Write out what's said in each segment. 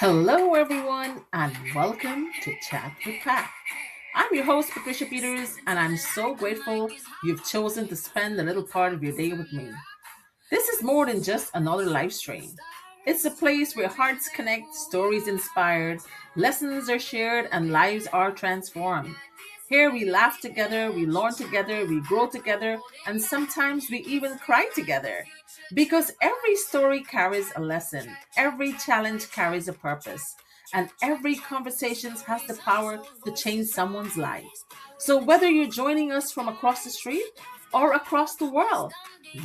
Hello, everyone, and welcome to Chat with Pat. I'm your host, Patricia Peters, and I'm so grateful you've chosen to spend a little part of your day with me. This is more than just another live stream. It's a place where hearts connect, stories inspired, lessons are shared, and lives are transformed. Here we laugh together, we learn together, we grow together, and sometimes we even cry together. Because every story carries a lesson, every challenge carries a purpose, and every conversation has the power to change someone's life. So whether you're joining us from across the street or across the world,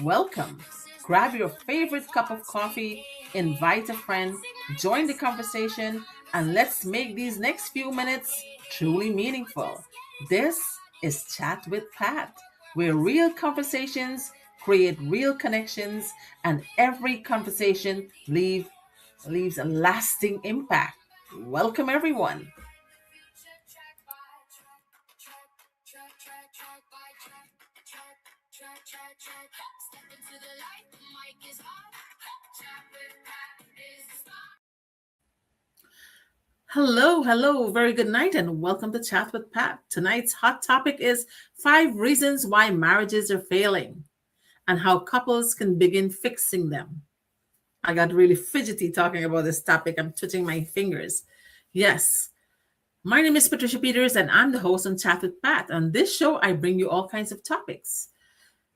welcome. Grab your favorite cup of coffee, invite a friend, join the conversation, and let's make these next few minutes truly meaningful. This is Chat with Pat, where real conversations create real connections, and every conversation leaves a lasting impact. Welcome, everyone. Hello, hello, very good night, and welcome to Chat with Pat. Tonight's hot topic is 5 reasons why marriages are failing and how couples can begin fixing them. I got really fidgety talking about this topic. I'm twitching my fingers. Yes, my name is Patricia Peters, and I'm the host on Chat with Pat. On this show, I bring you all kinds of topics.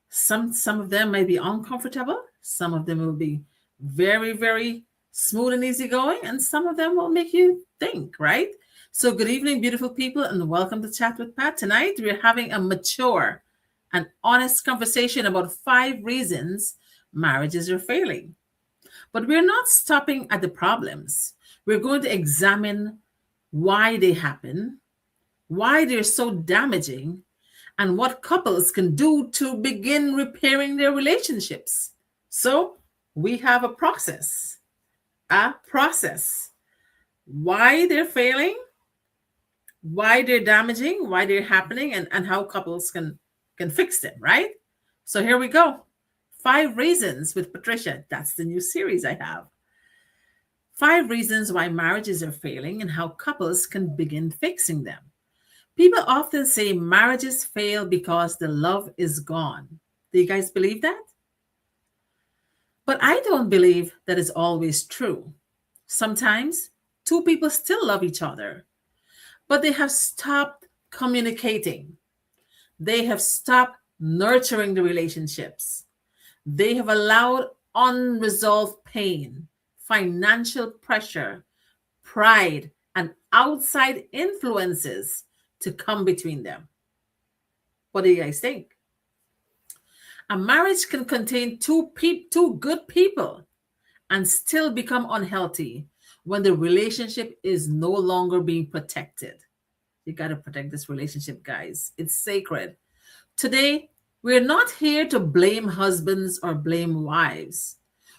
Some of them might be uncomfortable. Some of them will be very smooth and easygoing, and some of them will make you think. Right. So, good evening, beautiful people, and welcome to Chat with Pat. Tonight, we're having a mature and honest conversation about 5 reasons marriages are failing. But we're not stopping at the problems. We're going to examine why they happen, why they're so damaging, and what couples can do to begin repairing their relationships. So, we have a process. A process. Why they're failing, why they're damaging, why they're happening, and how couples can fix them, right? So here we go. 5 reasons with Patricia. That's the new series I have. 5 reasons why marriages are failing and how couples can begin fixing them. People often say marriages fail because the love is gone. Do you guys believe that? But I don't believe that is always true. Sometimes two people still love each other, but they have stopped communicating. They have stopped nurturing the relationships. They have allowed unresolved pain, financial pressure, pride, and outside influences to come between them. What do you guys think? A marriage can contain two good people and still become unhealthy when the relationship is no longer being protected. You got to protect this relationship, guys. It's sacred. Today, we're not here to blame husbands or blame wives.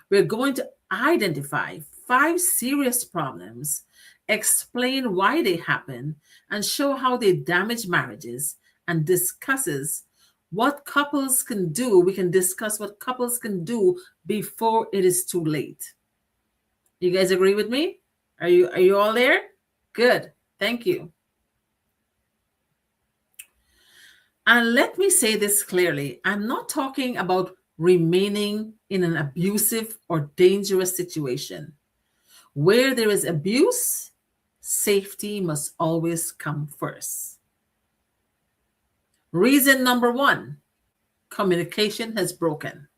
We're going to identify 5 serious problems, explain why they happen, and show how they damage marriages, and discusses what couples can do. We can discuss what couples can do before it is too late. You guys agree with me? Are you all there? Good. Thank you. And let me say this clearly. I'm not talking about remaining in an abusive or dangerous situation. Where there is abuse, safety must always come first. Reason number 1, communication has broken.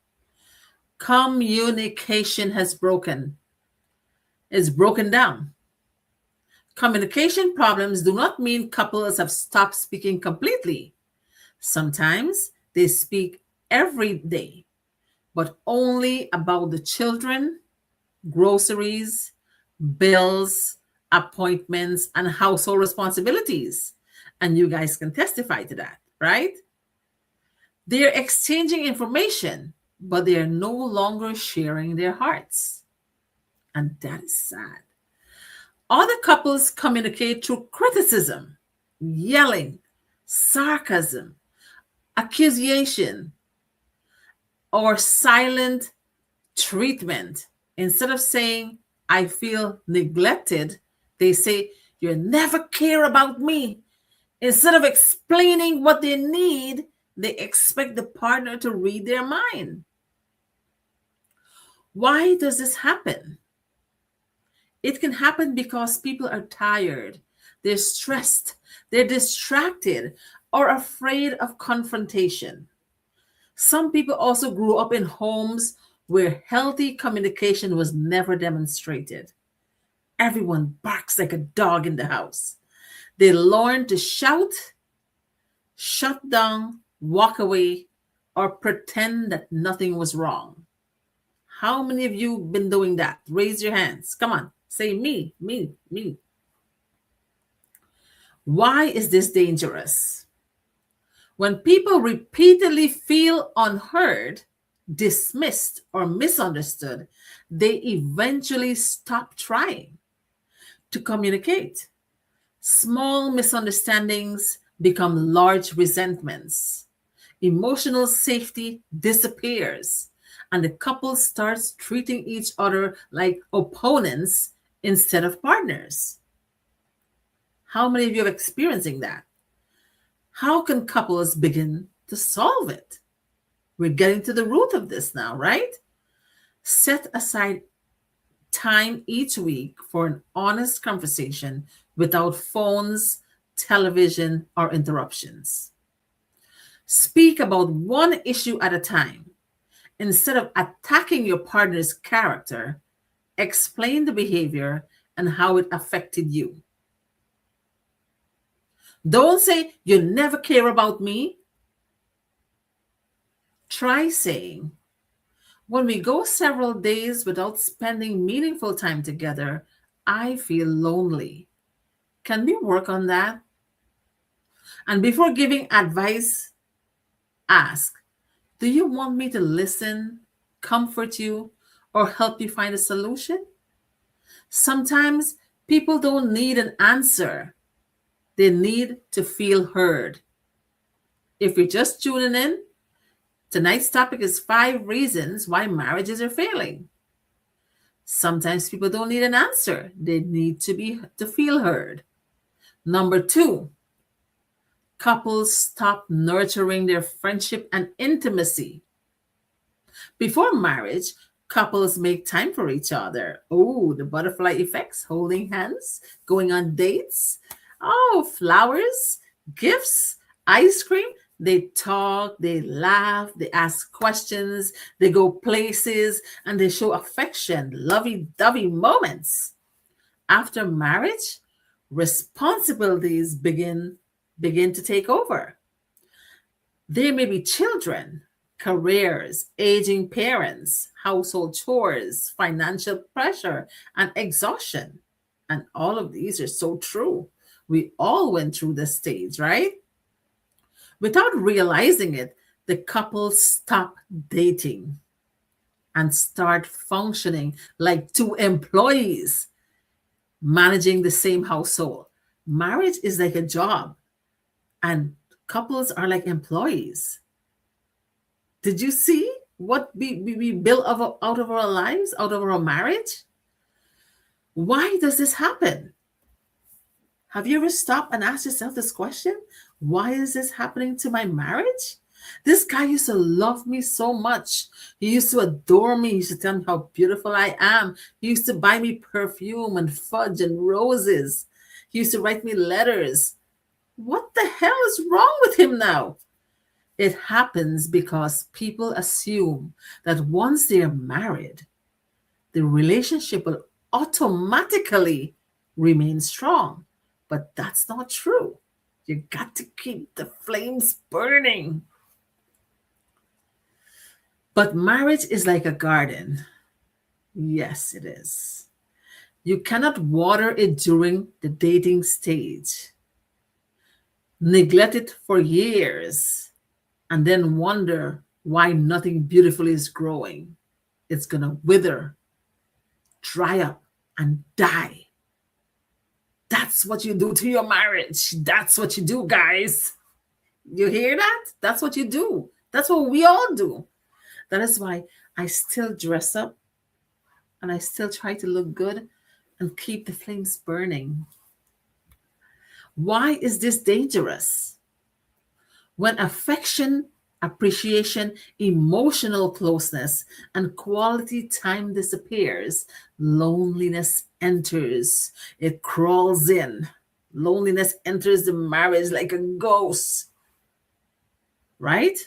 Communication has broken. It's broken down. Communication problems do not mean couples have stopped speaking completely. Sometimes they speak every day, but only about the children, groceries, bills, appointments, and household responsibilities. And you guys can testify to that, right? They're exchanging information, but they are no longer sharing their hearts. And that is sad. Other couples communicate through criticism, yelling, sarcasm, accusation, or silent treatment instead of saying, I feel neglected, they say, you never care about me. Instead of explaining what they need, they expect the partner to read their mind. Why does this happen? It can happen because people are tired, they're stressed, they're distracted, or afraid of confrontation. Some people also grew up in homes where healthy communication was never demonstrated. Everyone barks like a dog in the house. They learn to shout, shut down, walk away, or pretend that nothing was wrong. How many of you been doing that? Raise your hands. Come on. Say me, me, me. Why is this dangerous? When people repeatedly feel unheard, dismissed, or misunderstood, they eventually stop trying to communicate. Small misunderstandings become large resentments. Emotional safety disappears, and the couple starts treating each other like opponents instead of partners. How many of you are experiencing that? How can couples begin to solve it? We're getting to the root of this now, right? Set aside time each week for an honest conversation without phones, television, or interruptions. Speak about one issue at a time. Instead of attacking your partner's character, explain the behavior and how it affected you. Don't say, you never care about me. Try saying, when we go several days without spending meaningful time together, I feel lonely. Can we work on that? And before giving advice, ask, do you want me to listen, comfort you, or help you find a solution? Sometimes people don't need an answer, they need to feel heard. If you're just tuning in, tonight's topic is 5 reasons why marriages are failing. Sometimes people don't need an answer, they need to feel heard. Number 2, couples stop nurturing their friendship and intimacy. Before marriage, couples make time for each other. Oh, the butterfly effects, holding hands, going on dates. Oh, flowers, gifts, ice cream. They talk, they laugh, they ask questions, they go places, and they show affection, lovey dovey moments. After marriage, responsibilities begin to take over. There may be children, careers, aging parents, household chores, financial pressure, and exhaustion. And all of these are so true. We all went through this stage, right? Without realizing it, the couple stop dating and start functioning like two employees managing the same household. Marriage is like a job, and couples are like employees. Did you see what we built out of our lives, out of our marriage? Why does this happen? Have you ever stopped and asked yourself this question? Why is this happening to my marriage? This guy used to love me so much. He used to adore me. He used to tell me how beautiful I am. He used to buy me perfume and fudge and roses. He used to write me letters. What the hell is wrong with him now? It happens because people assume that once they're married, the relationship will automatically remain strong. But that's not true. You got to keep the flames burning. But marriage is like a garden. Yes, it is. You cannot water it during the dating stage. Neglect it for years and then wonder why nothing beautiful is growing. It's going to wither, dry up, and die. That's what you do to your marriage. That's what you do, guys. You hear that? That's what you do. That's what we all do. That is why I still dress up and I still try to look good and keep the flames burning. Why is this dangerous? When affection, appreciation, emotional closeness, and quality time disappears, loneliness enters. It crawls in. Loneliness enters the marriage like a ghost, right?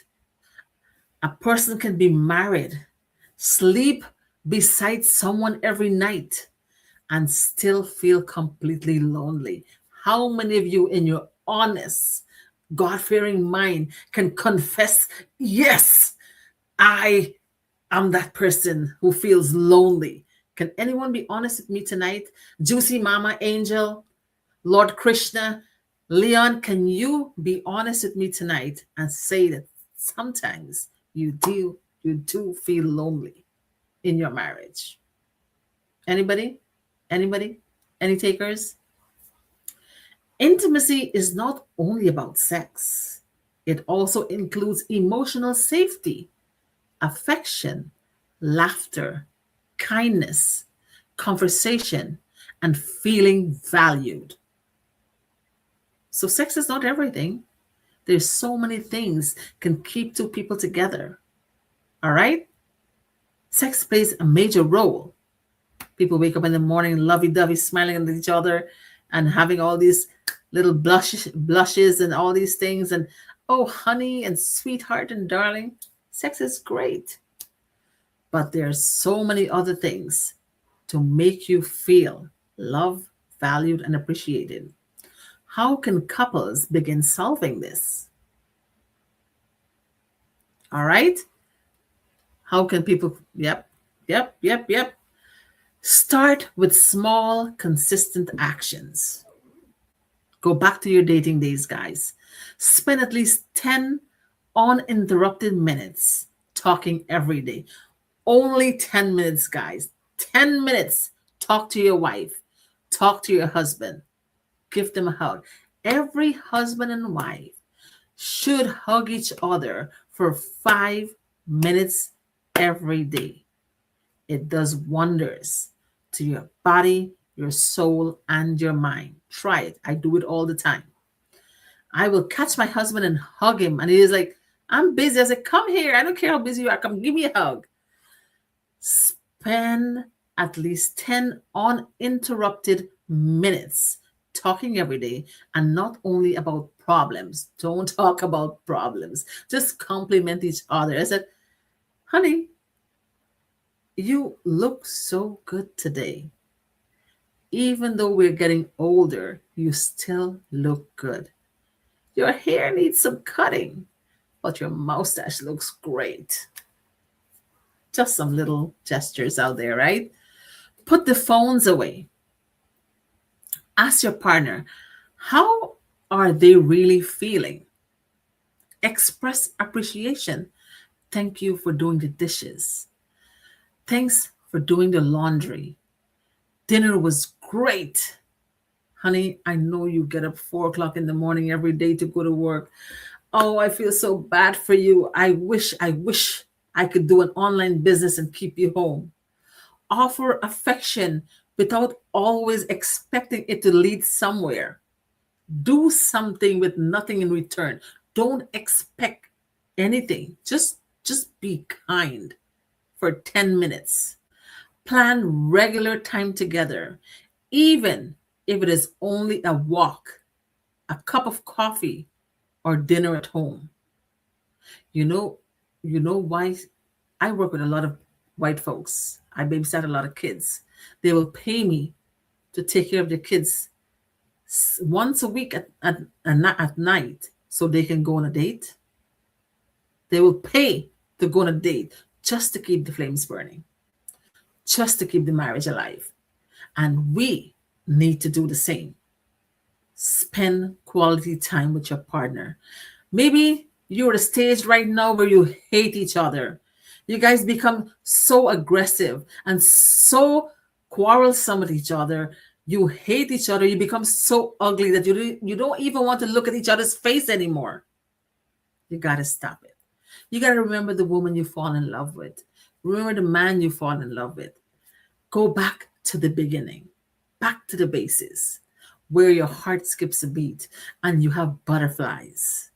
A person can be married, sleep beside someone every night, and still feel completely lonely. How many of you, in your honest, God fearing mind, can confess, yes, I am that person who feels lonely? Can anyone be honest with me tonight? Juicy Mama Angel, Lord Krishna, Leon, can you be honest with me tonight and say that sometimes you do feel lonely in your marriage? Anybody? Anybody? Any takers? Intimacy is not only about sex. It also includes emotional safety, affection, laughter, kindness, conversation, and feeling valued. So sex is not everything. There's so many things can keep two people together. All right? Sex plays a major role. People wake up in the morning lovey-dovey, smiling at each other and having all these little blushes and all these things. And oh, honey and sweetheart and darling, sex is great. But there's so many other things to make you feel loved, valued, and appreciated. How can couples begin solving this? All right. How can people? Yep. Start with small, consistent actions. Go back to your dating days, guys. Spend at least 10 uninterrupted minutes talking every day. Only 10 minutes, guys. 10 minutes. Talk to your wife. Talk to your husband. Give them a hug. Every husband and wife should hug each other for 5 minutes every day. It does wonders to your body, your soul, and your mind. Try it. I do it all the time. I will catch my husband and hug him, and he is like, I'm busy. I said, come here. I don't care how busy you are. Come give me a hug. Spend at least 10 uninterrupted minutes talking every day, and not only about problems. Don't talk about problems. Just compliment each other. I said, honey, you look so good today. Even though we're getting older, you still look good. Your hair needs some cutting, but your mustache looks great. Just some little gestures out there, right? Put the phones away. Ask your partner, how are they really feeling? Express appreciation. Thank you for doing the dishes. Thanks for doing the laundry. Dinner was great. Honey, I know you get up 4 o'clock in the morning every day to go to work. Oh, I feel so bad for you. I wish I could do an online business and keep you home. Offer affection without always expecting it to lead somewhere. Do something with nothing in return. Don't expect anything. Just be kind for 10 minutes. Plan regular time together, even if it is only a walk, a cup of coffee, or dinner at home. You know, you know why I work with a lot of white folks. I babysat a lot of kids. They will pay me to take care of their kids once a week at night so they can go on a date. They will pay to go on a date just to keep the flames burning, just to keep the marriage alive. And we need to do the same. Spend quality time with your partner. Maybe you're at a stage right now where you hate each other. You guys become so aggressive and so quarrelsome with each other. You hate each other. You become so ugly that you don't even want to look at each other's face anymore. You got to stop it. You got to remember the woman you fall in love with. Remember the man you fall in love with. Go back to the beginning, back to the basis, where your heart skips a beat and you have butterflies,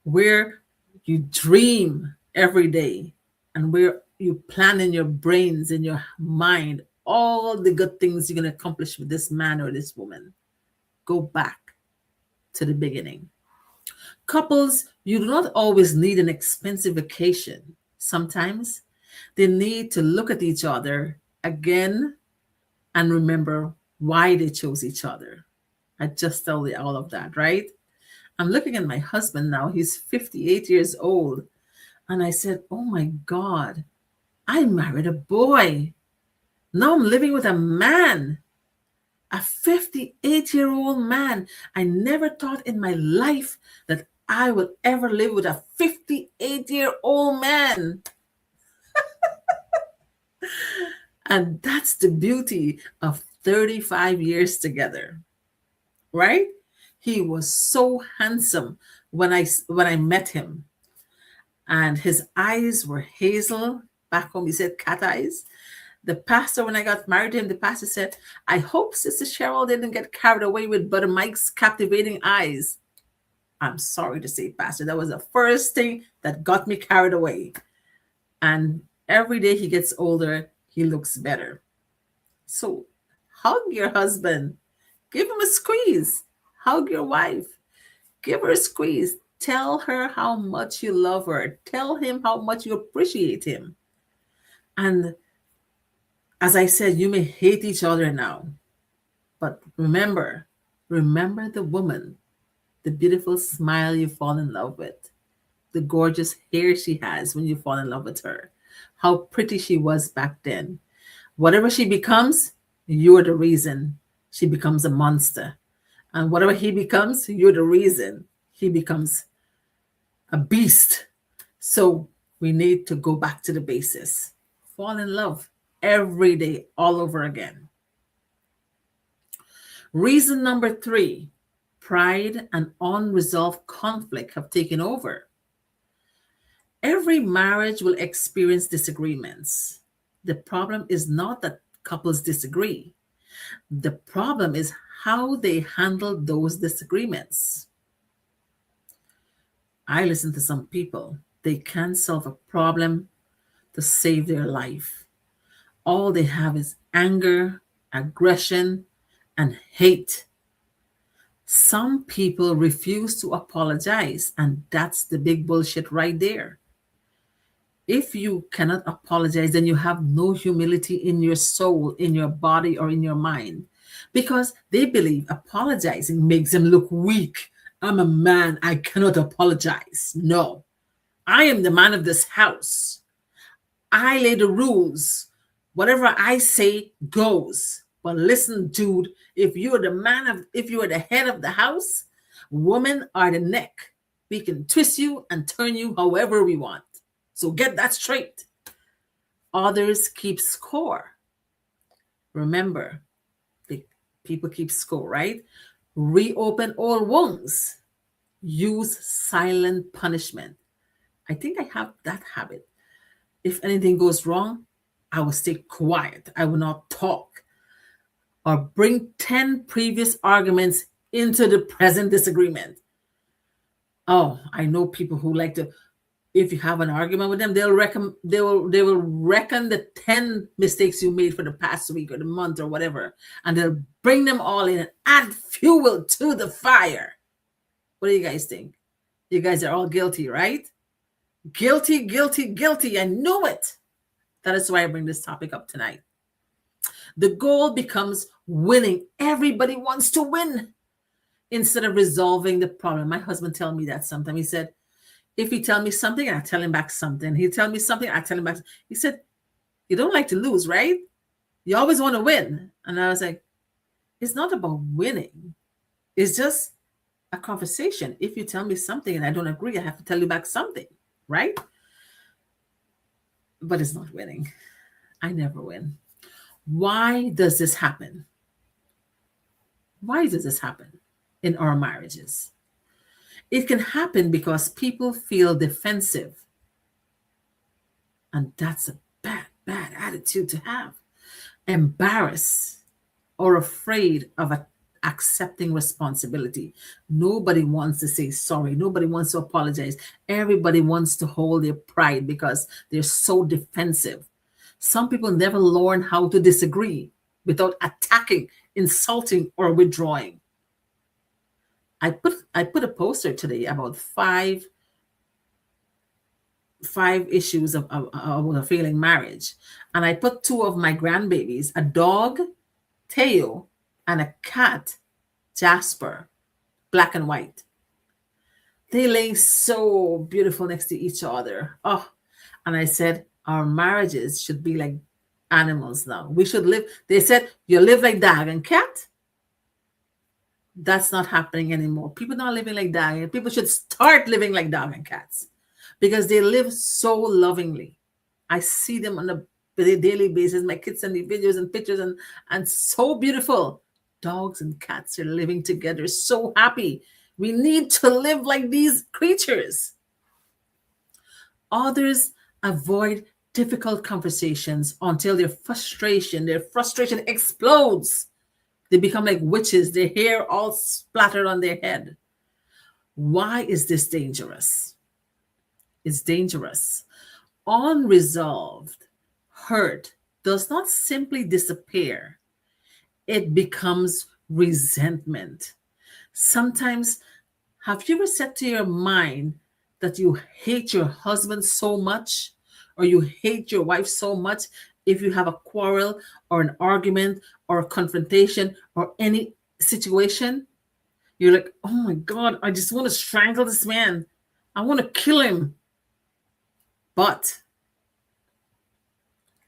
where you dream every day, and where you plan in your brains, in your mind, all the good things you're going to accomplish with this man or this woman. Go back to the beginning. Couples, you do not always need an expensive vacation. Sometimes they need to look at each other again and remember why they chose each other. I just told you all of that, right? I'm looking at my husband now. He's 58 years old. And I said, oh my God, I married a boy. Now I'm living with a man, a 58-year-old man. I never thought in my life that I would ever live with a 58-year-old man. And that's the beauty of 35 years together, right? He was so handsome when I met him, and his eyes were hazel. Back home, he said cat eyes. The pastor, when I got married to him, the pastor said, I hope Sister Cheryl didn't get carried away with Brother Mike's captivating eyes. I'm sorry to say, Pastor, that was the first thing that got me carried away. And every day he gets older, he looks better. So hug your husband, give him a squeeze, hug your wife, give her a squeeze. Tell her how much you love her. Tell him how much you appreciate him. And as I said, you may hate each other now, but remember the woman, the beautiful smile you fall in love with, the gorgeous hair she has when you fall in love with her, how pretty she was back then. Whatever she becomes, you're the reason she becomes a monster. And whatever he becomes, you're the reason he becomes a beast. So we need to go back to the basis. Fall in love every day, all over again. Reason number 3, pride and unresolved conflict have taken over. Every marriage will experience disagreements. The problem is not that couples disagree. The problem is how they handle those disagreements. I listen to some people. They can't solve a problem to save their life. All they have is anger, aggression, and hate. Some people refuse to apologize, and that's the big bullshit right there. If you cannot apologize, then you have no humility in your soul, in your body, or in your mind, because they believe apologizing makes them look weak. I'm a man, I cannot apologize. No, I am the man of this house. I lay the rules. Whatever I say goes. But listen, dude, if you are the head of the house, women are the neck. We can twist you and turn you however we want. So get that straight. Others keep score. Remember, people keep score, right? Reopen all wounds. Use silent punishment. I think I have that habit. If anything goes wrong, I will stay quiet. I will not talk. Or bring 10 previous arguments into the present disagreement. Oh, I know people who like to, if you have an argument with them, they will reckon the 10 mistakes you made for the past week or the month or whatever, and they'll bring them all in and add fuel to the fire. What do you guys think? You guys are all guilty, right? Guilty, guilty, guilty. I knew it. That is why I bring this topic up tonight. The goal becomes winning. Everybody wants to win instead of resolving the problem. My husband tells me that sometimes. He said, if he tell me something, I tell him back something. He tell me something, I tell him back. He said, you don't like to lose, right? You always want to win. And I was like, it's not about winning. It's just a conversation. If you tell me something and I don't agree, I have to tell you back something, right? But it's not winning. I never win. Why does this happen? Why does this happen in our marriages? It can happen because people feel defensive. And that's a bad, bad attitude to have. embarrassed or afraid of accepting responsibility. Nobody wants to say sorry. Nobody wants to apologize. Everybody wants to hold their pride because they're so defensive. Some people never learn how to disagree without attacking, insulting, or withdrawing. I put a poster today about five issues of a failing marriage, and I put two of my grandbabies, a dog, Teo, and a cat, Jasper, black and white. They lay so beautiful next to each other. Oh, and I said, our marriages should be like animals now. We should live. They said, you live like dog and cat. That's not happening anymore. People not living like dog. And people should start living like dog and cats because they live so lovingly. I see them on a daily basis. My kids send me videos and pictures, and so beautiful. Dogs and cats are living together, so happy. We need to live like these creatures. Others avoid difficult conversations until their frustration explodes. They become like witches, their hair all splattered on their head. Why is this dangerous? It's dangerous. Unresolved hurt does not simply disappear, it becomes resentment. Sometimes, have you ever said to your mind that you hate your husband so much, or you hate your wife so much if you have a quarrel or an argument or a confrontation or any situation? You're like, oh my God, I just want to strangle this man. I want to kill him. But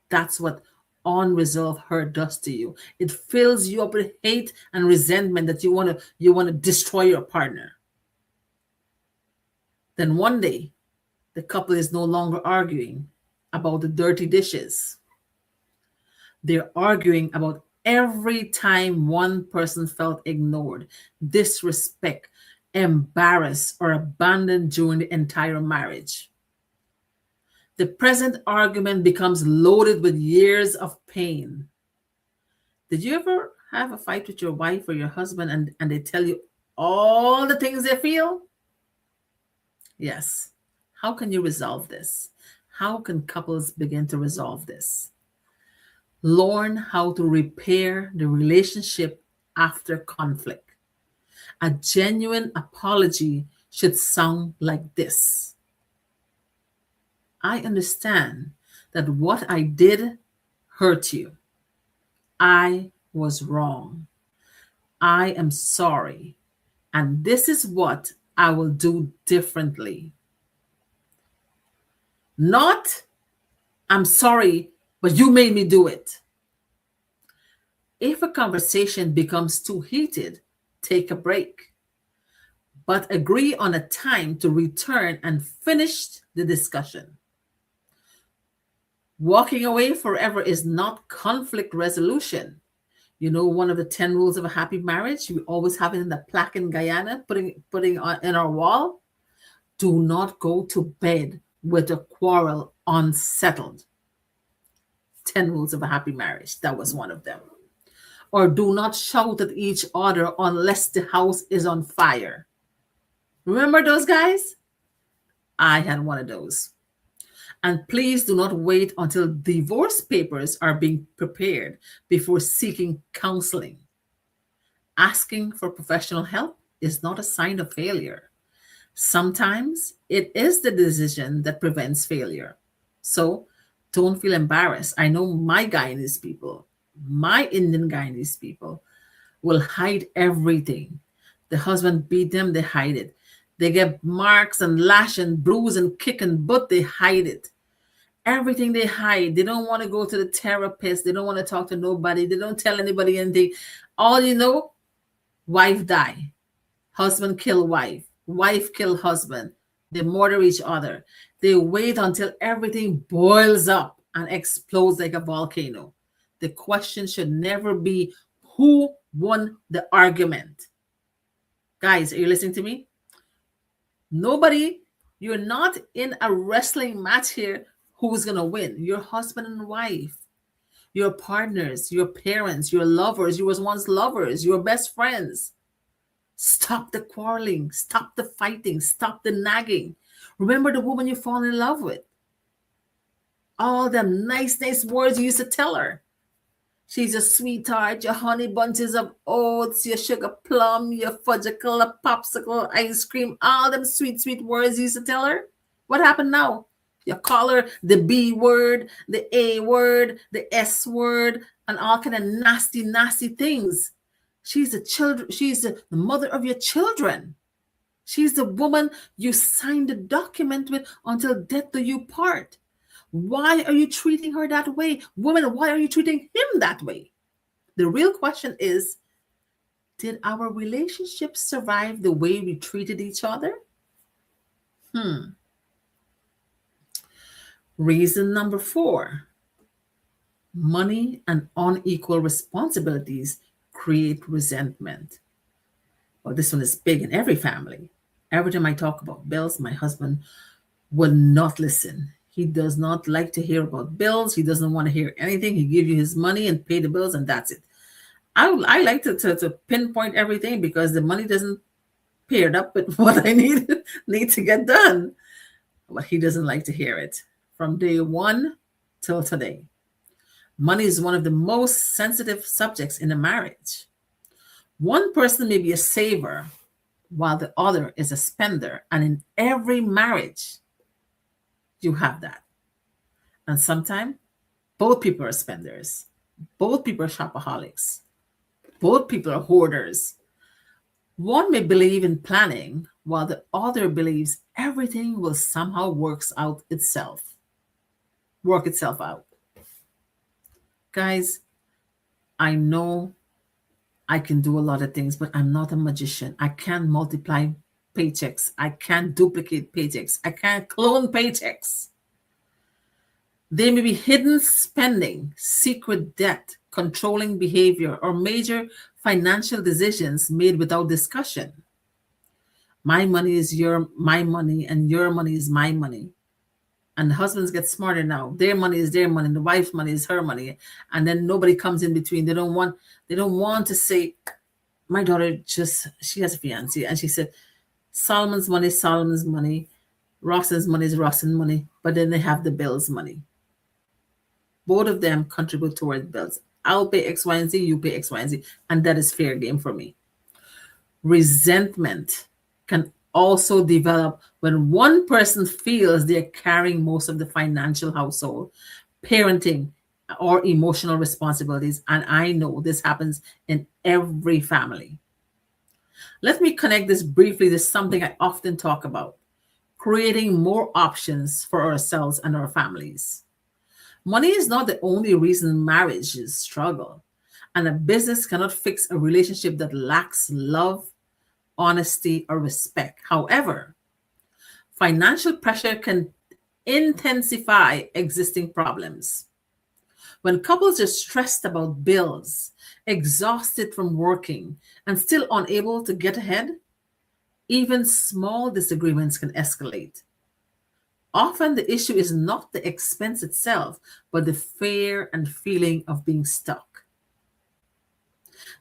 that's what unresolved hurt does to you. It fills you up with hate and resentment that you want to destroy your partner. Then one day, the couple is no longer arguing about the dirty dishes. They're arguing about every time one person felt ignored, disrespect, embarrassed, or abandoned during the entire marriage. The present argument becomes loaded with years of pain. Did you ever have a fight with your wife or your husband and they tell you all the things they feel? Yes. How can you resolve this? How can couples begin to resolve this? Learn how to repair the relationship after conflict. A genuine apology should sound like this: I understand that what I did hurt you. I was wrong. I am sorry. And this is what I will do differently. Not, I'm sorry, but you made me do it. If a conversation becomes too heated, take a break, but agree on a time to return and finish the discussion. Walking away forever is not conflict resolution. You know, one of the 10 rules of a happy marriage, we always have it in the plaque in Guyana, putting on in our wall. Do not go to bed with a quarrel unsettled. 10 rules of a happy marriage. That was one of them. Or do not shout at each other unless the house is on fire. Remember those guys? I had one of those. And please do not wait until divorce papers are being prepared before seeking counseling. Asking for professional help is not a sign of failure. Sometimes it is the decision that prevents failure. So don't feel embarrassed. I know my Guyanese people, my Indian Guyanese people will hide everything. The husband beat them, they hide it. They get marks and lash and bruise and kick and butt, they hide it. Everything they hide. They don't want to go to the therapist. They don't want to talk to nobody. They don't tell anybody anything. All you know, wife die. Husband kill wife. Wife kill husband. They murder each other. They wait until everything boils up and explodes like a volcano. The question should never be who won the argument. Guys, are you listening to me? Nobody, you're not in a wrestling match here who's going to win. Your husband and wife. your partners, your parents, your lovers, you was once lovers, your best friends. Stop the quarreling, stop the fighting, stop the nagging. Remember the woman you fall in love with. All the nice, nice words you used to tell her. She's a sweetheart, your honey bunches of oats, your sugar plum, your fudgicle, a popsicle, ice cream, all them sweet, sweet words you used to tell her. What happened now? You call her the B word, the A word, the S word, and all kind of nasty, nasty things. She's the mother of your children. She's the woman you signed the document with until death do you part. Why are you treating her that way? Woman, why are you treating him that way? The real question is, did our relationship survive the way we treated each other? Reason number 4, money and unequal responsibilities create resentment. Well, this one is big in every family. Every time I talk about bills, my husband will not listen. He does not like to hear about bills. He doesn't want to hear anything. He gives you his money and pay the bills, and that's it. I like to pinpoint everything because the money doesn't pair up with what I need to get done. But he doesn't like to hear it. From day one till today, money is one of the most sensitive subjects in a marriage. One person may be a saver while the other is a spender. And in every marriage, you have that. And sometimes both people are spenders. Both people are shopaholics. Both people are hoarders. One may believe in planning while the other believes everything will somehow work itself out. Guys, I know I can do a lot of things, but I'm not a magician. I can't multiply paychecks. I can't duplicate paychecks. I can't clone paychecks. There may be hidden spending, secret debt, controlling behavior, or major financial decisions made without discussion. My money is my money, and your money is my money. And the husbands get smarter now. Their money is their money, and the wife's money is her money. And then nobody comes in between. They don't want to say, my daughter she has a fiance, and she said, Solomon's money is Solomon's money, Ross's money is Ross's money, but then they have the bills money. Both of them contribute towards bills. I'll pay X, Y, and Z, you pay X, Y, and Z, and that is fair game for me. Resentment can also develop when one person feels they're carrying most of the financial household, parenting, or emotional responsibilities. And I know this happens in every family. Let me connect this briefly to something I often talk about: creating more options for ourselves and our families. Money is not the only reason marriages struggle, and a business cannot fix a relationship that lacks love, honesty, or respect. However, financial pressure can intensify existing problems. When couples are stressed about bills, exhausted from working, and still unable to get ahead, even small disagreements can escalate. Often the issue is not the expense itself, but the fear and feeling of being stuck.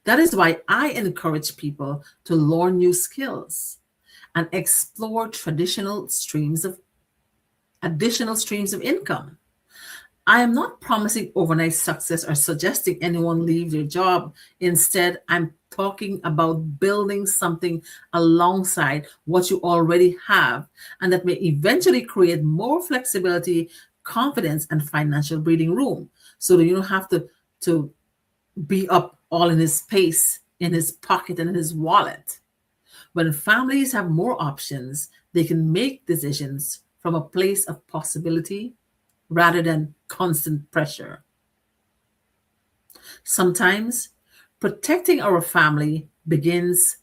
That is why I encourage people to learn new skills and explore additional streams of income. I am not promising overnight success or suggesting anyone leave their job. Instead, I'm talking about building something alongside what you already have, and that may eventually create more flexibility, confidence, and financial breathing room, so that you don't have to be up all in his space, in his pocket, and in his wallet. When families have more options, they can make decisions from a place of possibility rather than constant pressure. Sometimes protecting our family begins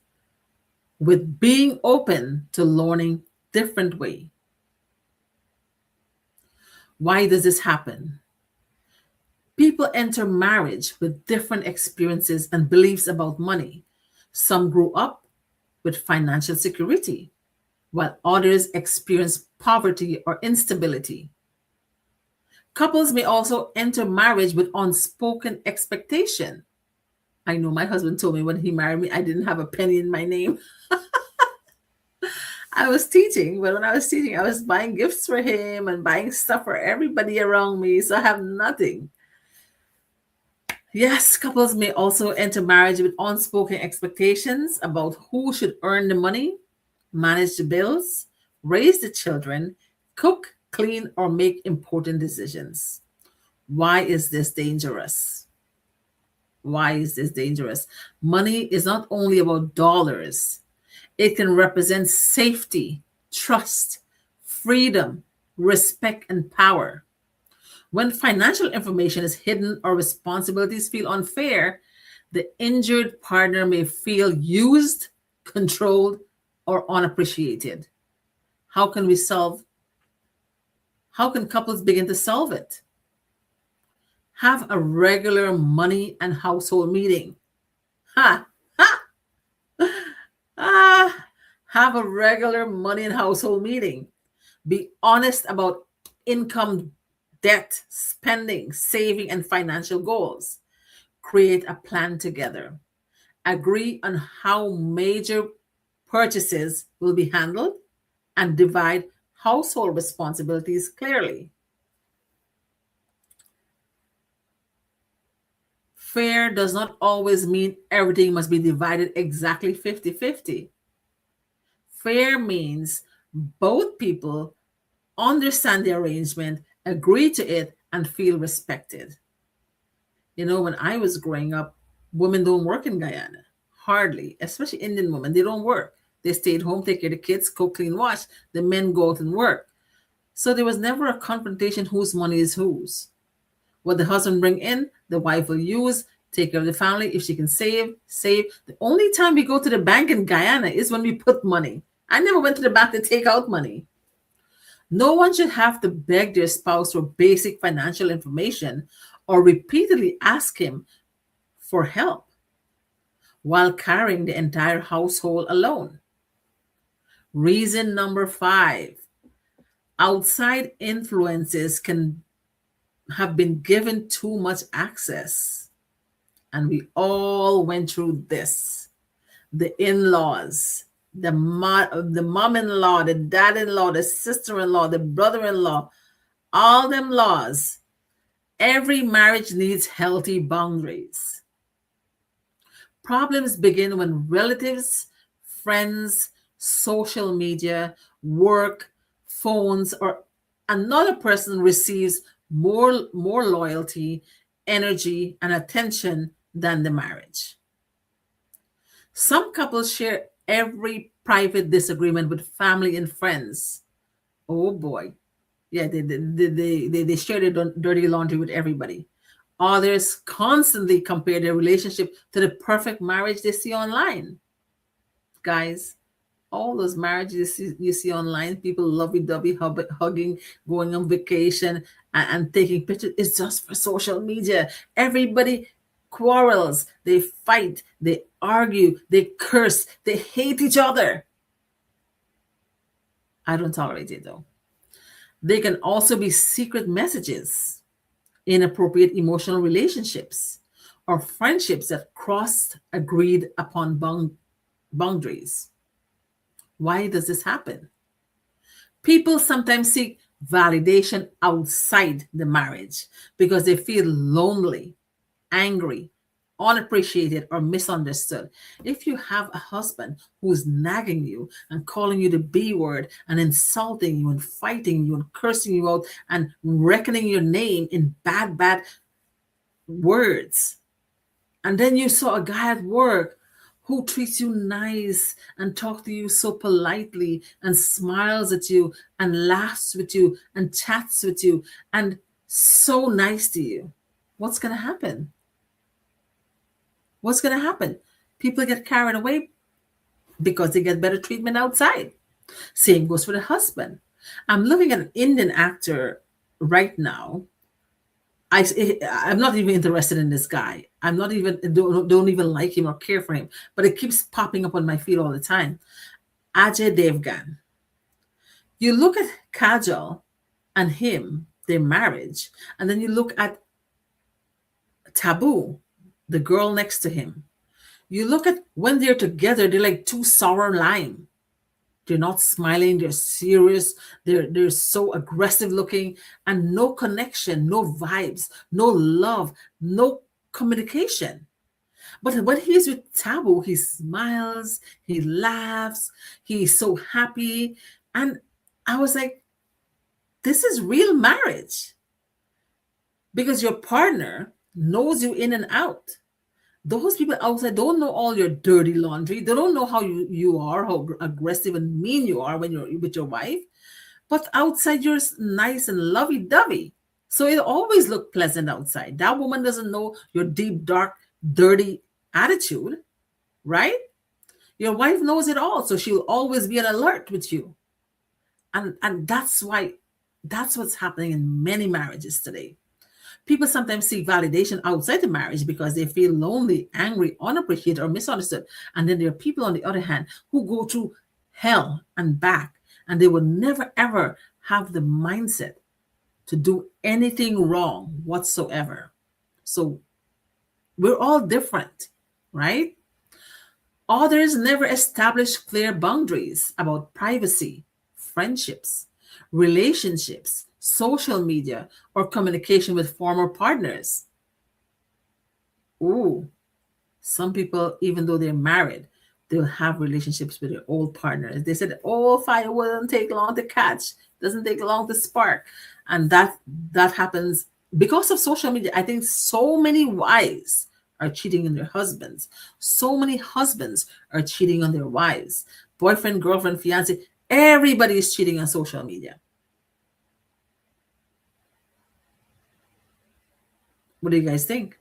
with being open to learning different way. Why does this happen? People enter marriage with different experiences and beliefs about money. Some grew up with financial security, while others experience poverty or instability. Couples may also enter marriage with unspoken expectation. I know my husband told me when he married me, I didn't have a penny in my name. I was teaching, but when I was teaching, I was buying gifts for him and buying stuff for everybody around me. So I have nothing. Yes, couples may also enter marriage with unspoken expectations about who should earn the money, manage the bills, raise the children, cook, clean, or make important decisions. Why is this dangerous? Why is this dangerous? Money is not only about dollars, it can represent safety, trust, freedom, respect, and power. When financial information is hidden or responsibilities feel unfair, the injured partner may feel used, controlled, or unappreciated. How can we solve? How can couples begin to solve it? Have a regular money and household meeting. Ha! Ha! Ah! Have a regular money and household meeting. Be honest about income, debt, spending, saving, and financial goals. Create a plan together. Agree on how major purchases will be handled and divide household responsibilities clearly. Fair does not always mean everything must be divided exactly 50-50. Fair means both people understand the arrangement, agree to it, and feel respected. You know, when I was growing up, women don't work in Guyana. Hardly, especially Indian women. They don't work. They stayed home, take care of the kids, cook, clean, wash. The men go out and work. So there was never a confrontation whose money is whose. What the husband bring in, the wife will use, take care of the family. If she can save, save. The only time we go to the bank in Guyana is when we put money. I never went to the bank to take out money. No one should have to beg their spouse for basic financial information or repeatedly ask him for help while carrying the entire household alone. Reason number 5: outside influences can have been given too much access. And we all went through this. The in laws, the mom in law, the dad in law, the sister in law, the brother in law, all them laws. Every marriage needs healthy boundaries. Problems begin when relatives, friends, social media, work, phones, or another person receives more loyalty, energy, and attention than the marriage. Some couples share every private disagreement with family and friends. Oh boy. Yeah, they share their dirty laundry with everybody. Others constantly compare their relationship to the perfect marriage they see online. Guys, all those marriages you see online, people lovey-dovey, hugging, going on vacation, and taking pictures, it's just for social media. Everybody quarrels, they fight, they argue, they curse, they hate each other. I don't tolerate it though. They can also be secret messages, inappropriate emotional relationships, or friendships that crossed agreed upon boundaries. Why does this happen? People sometimes seek validation outside the marriage because they feel lonely, angry, unappreciated, or misunderstood. If you have a husband who's nagging you and calling you the B word and insulting you and fighting you and cursing you out and reckoning your name in bad words, and then you saw a guy at work who treats you nice and talks to you so politely and smiles at you and laughs with you and chats with you and so nice to you, what's going to happen? What's going to happen? People get carried away because they get better treatment outside. Same goes for the husband. I'm looking at an Indian actor right now. I'm not even interested in this guy. I'm not even don't even like him or care for him. But it keeps popping up on my feed all the time. Ajay Devgan. You look at Kajal and him. their marriage, and then you look at Taboo, the girl next to him. You look at when they're together, they're like two sour lime. They're not smiling, they're serious, they're so aggressive looking, and no connection, no vibes, no love, no communication. But when he's with Taboo, he smiles, he laughs, he's so happy. And I was like, this is real marriage because your partner knows you in and out. Those people outside don't know all your dirty laundry. They don't know how you are, how aggressive and mean you are when you're with your wife. But outside, you're nice and lovey dovey. So it always look pleasant outside. That woman doesn't know your deep, dark, dirty attitude, right? Your wife knows it all. So she'll always be on alert with you. And that's what's happening in many marriages today. People sometimes seek validation outside the marriage because they feel lonely, angry, unappreciated, or misunderstood. And then there are people, on the other hand, who go through hell and back, and they will never, ever have the mindset to do anything wrong whatsoever. So we're all different, right? Others never establish clear boundaries about privacy, friendships, relationships, social media, or communication with former partners. Ooh, some people, even though they're married, they'll have relationships with their old partners. They said, "Oh, fire wouldn't take long to catch, doesn't take long to spark," and that happens because of social media. I think so many wives are cheating on their husbands. So many husbands are cheating on their wives. Boyfriend, girlfriend, fiance, everybody is cheating on social media. What do you guys think?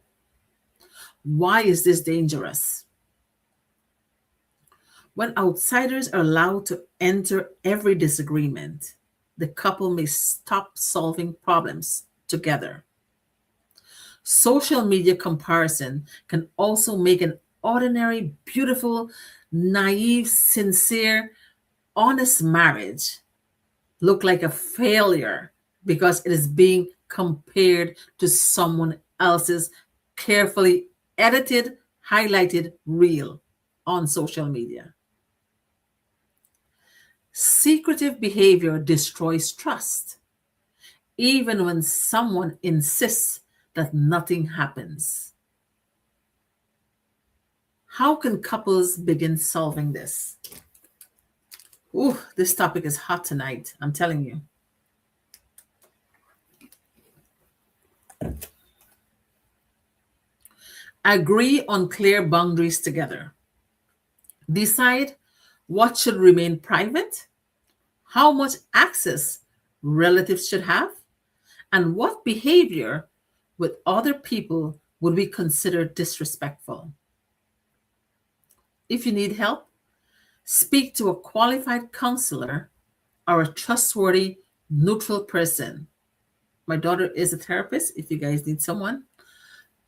Why is this dangerous? When outsiders are allowed to enter every disagreement, the couple may stop solving problems together. Social media comparison can also make an ordinary, beautiful, naive, sincere, honest marriage look like a failure because it is being compared to someone else's carefully edited, highlighted reel on social media. Secretive behavior destroys trust, even when someone insists that nothing happens. How can couples begin solving this? Ooh, this topic is hot tonight, I'm telling you. Agree on clear boundaries together. Decide what should remain private, how much access relatives should have, and what behavior with other people would be considered disrespectful. If you need help, speak to a qualified counselor or a trustworthy, neutral person. My daughter is a therapist if you guys need someone.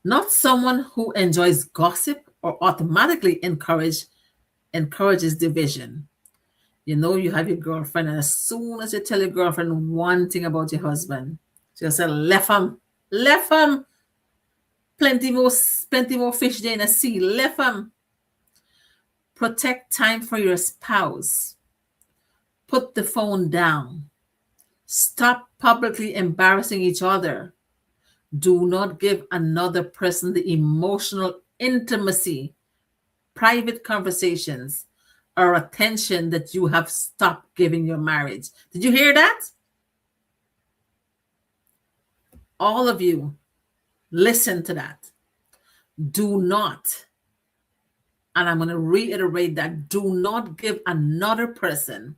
Not someone who enjoys gossip or automatically encourages division. You know, you have your girlfriend, and as soon as you tell your girlfriend one thing about your husband, she'll say, left him, plenty more fish there in the sea, left him. Protect time for your spouse. Put the phone down. Stop publicly embarrassing each other. Do not give another person the emotional intimacy, private conversations, or attention that you have stopped giving your marriage. Did you hear that? All of you, listen to that. Do not, and I'm going to reiterate that, do not give another person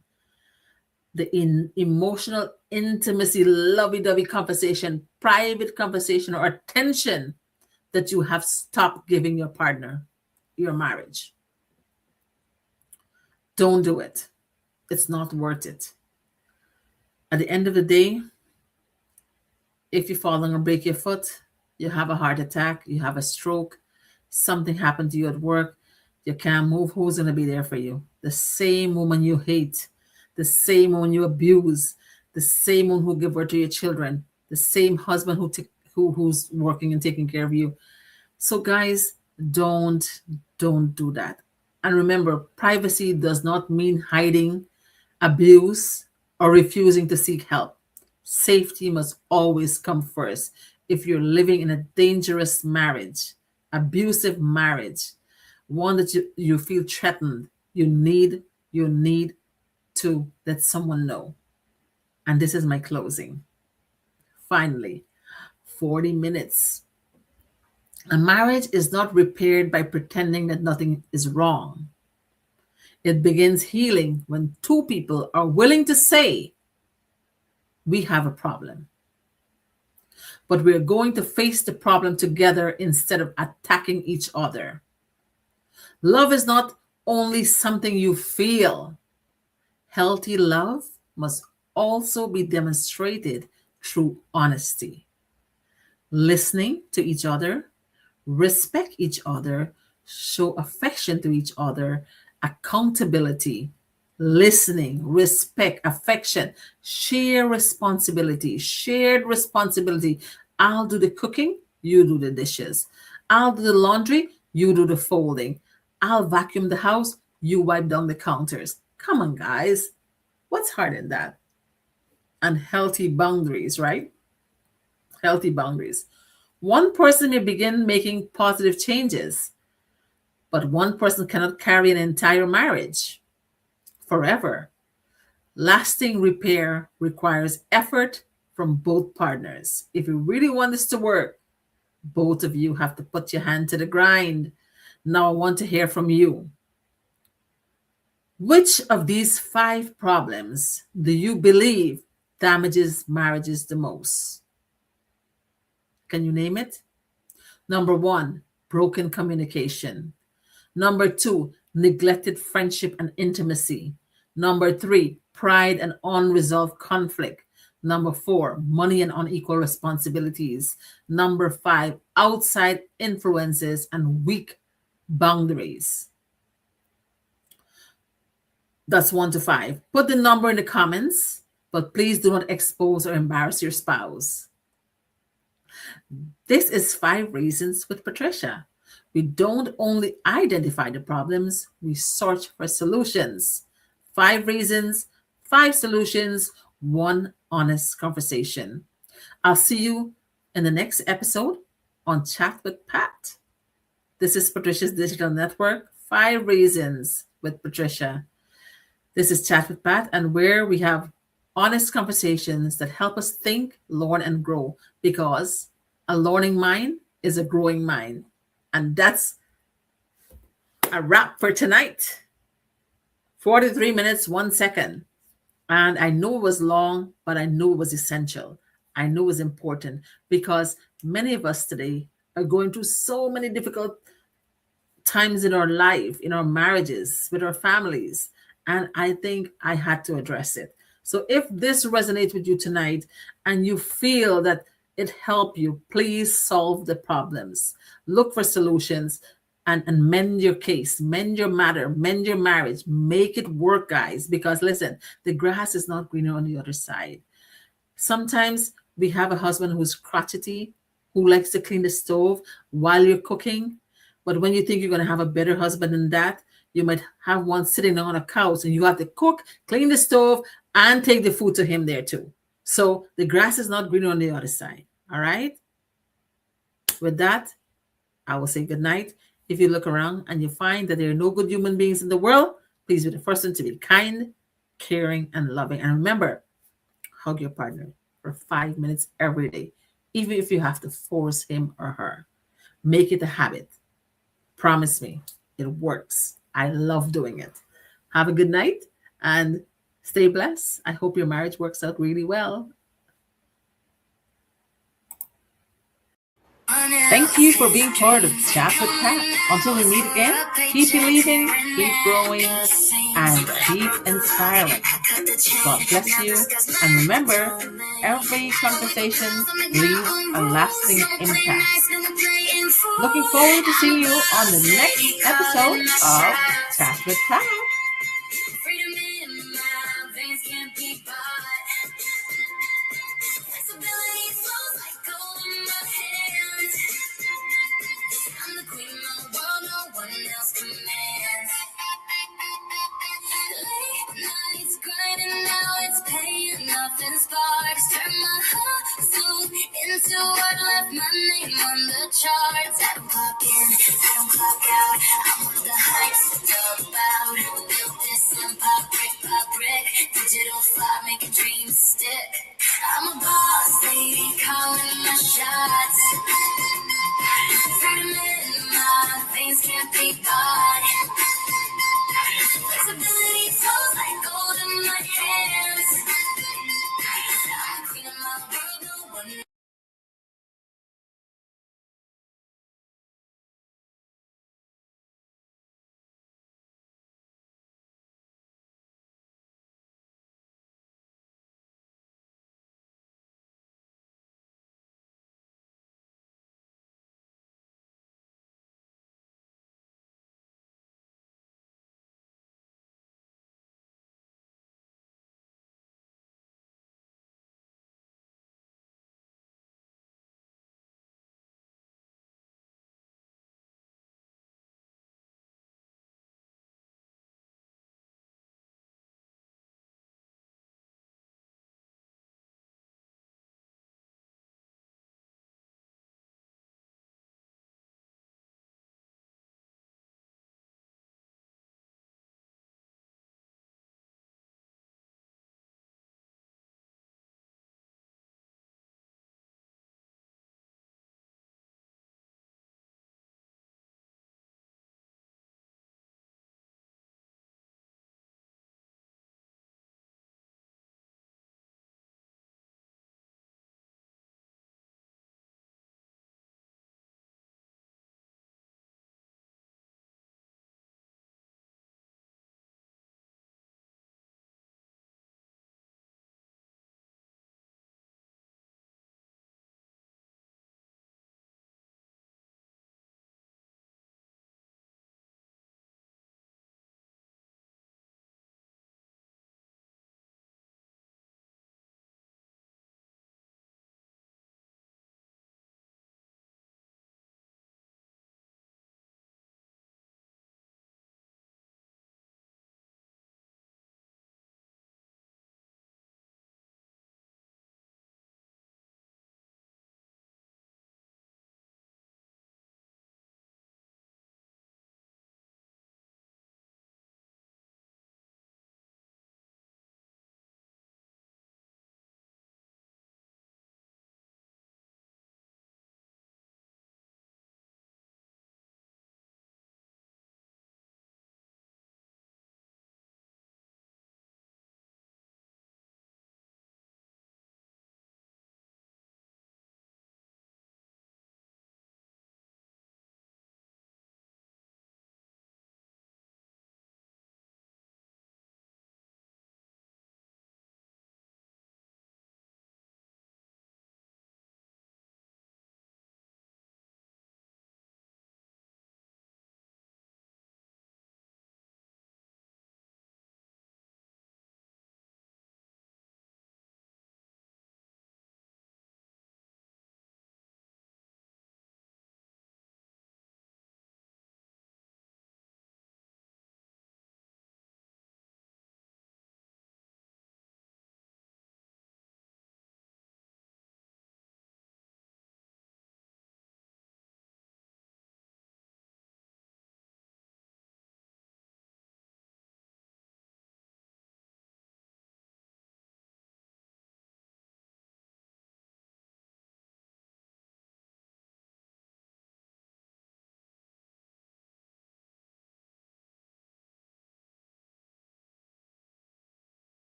the emotional intimacy, lovey-dovey conversation, private conversation, or attention that you have stopped giving your partner, your marriage. Don't do it. It's not worth it. At the end of the day, if you fall and break your foot, you have a heart attack, you have a stroke, something happened to you at work, you can't move, who's going to be there for you? The same woman you hate, the same one you abuse, the same one who give birth to your children. the same husband who's working and taking care of you. So guys, don't don't do that. And remember, privacy does not mean hiding abuse or refusing to seek help. Safety must always come first. If you're living in a dangerous marriage, abusive marriage, one that you feel threatened, you need to let someone know. And this is my closing. Finally, 40 minutes. A marriage is not repaired by pretending that nothing is wrong. It begins healing when two people are willing to say, we have a problem, but we're going to face the problem together instead of attacking each other. Love is not only something you feel. Healthy love must also be demonstrated through honesty, listening to each other, respect each other, show affection to each other, accountability, listening, respect, affection, shared responsibility. I'll do the cooking, you do the dishes. I'll do the laundry, you do the folding. I'll vacuum the house, you wipe down the counters. Come on, guys. What's hard in that? And healthy boundaries, right? Healthy boundaries. One person may begin making positive changes, but one person cannot carry an entire marriage forever. Lasting repair requires effort from both partners. If you really want this to work, both of you have to put your hand to the grind. Now, I want to hear from you. Which of these 5 problems do you believe damages marriages the most? Can you name it? Number 1, broken communication. Number 2, neglected friendship and intimacy. Number 3, pride and unresolved conflict. Number 4, money and unequal responsibilities. Number 5, outside influences and weak boundaries. That's 1 to 5. Put the number in the comments, but please do not expose or embarrass your spouse. This is 5 Reasons with Patricia. We don't only identify the problems, we search for solutions. 5 reasons, 5 solutions, 1 honest conversation. I'll see you in the next episode on Chat with Pat. This is Patricia's Digital Network, 5 Reasons with Patricia. This is Chat with Pat, and where we have honest conversations that help us think, learn, and grow, because a learning mind is a growing mind. And that's a wrap for tonight. 43 minutes, 1 second. And I know it was long, but I know it was essential. I know it was important because many of us today are going through so many difficult times in our life, in our marriages, with our families. And I think I had to address it. So if this resonates with you tonight and you feel that it helped you, please solve the problems. Look for solutions and mend your case, mend your matter, mend your marriage. Make it work, guys, because listen, the grass is not greener on the other side. Sometimes we have a husband who's crotchety, who likes to clean the stove while you're cooking. But when you think you're going to have a better husband than that, you might have one sitting on a couch and you have to cook, clean the stove, and take the food to him there too. So the grass is not greener on the other side. All right. With that, I will say good night. If you look around and you find that there are no good human beings in the world, please be the first one to be kind, caring, and loving. And remember, hug your partner for 5 minutes every day, even if you have to force him or her. Make it a habit. Promise me, it works. I love doing it. Have a good night and stay blessed. I hope your marriage works out really well. Thank you for being part of Chat with Pat. Until we meet again, keep believing, keep growing, and keep inspiring. God bless you. And remember, every conversation leaves a lasting impact. Looking forward to seeing you on the next episode of Chat with Pat. Freedom in my veins can't be bought. Flexibility. to work, left my name on the charts. I don't clock in, I don't clock